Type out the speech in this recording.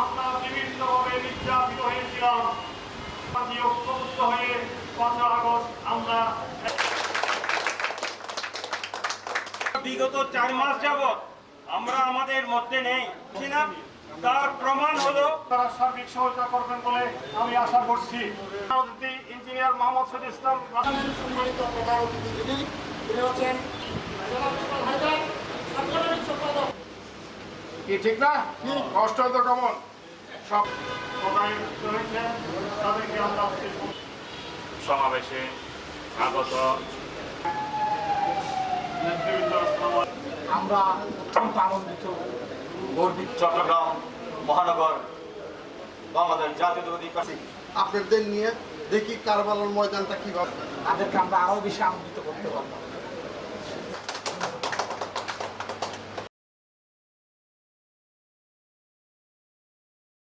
আমরা বিভিন্নভাবে নির্যাতিত হয়েছিলাম। ঐক্যবদ্ধ হয়ে 15 আগস্ট আমরা বিগত 4 মাস যাবৎ আমরা আমাদের মধ্যে নেই না, তার প্রমাণ হলো তারা সার্বিক সহায়তা করবেন বলে আমি আশা করছি। ইঞ্জিনিয়ার মোহাম্মদ শহীদ ইসলাম সম্মানিত প্রধান অতিথি যিনি হচ্ছেন সাংগঠনিক সম্পাদক। কি ঠিক না? কষ্ট তো কেমন সব সবাই রয়েছেন, তাদেরকে আমরা সমাবেশে আগত নেতৃবৃন্দ, আমরা অত্যন্ত আনন্দিত গর্বিত। চট্টগ্রাম মহানগর বাংলাদেশ জাতীয়তাবাদী পার্টি আপনাদের নিয়ে দেখি কারবালার ময়দানটা কিভাবে তাদেরকে আমরা আরো বেশি আনন্দিত করতে পারবো।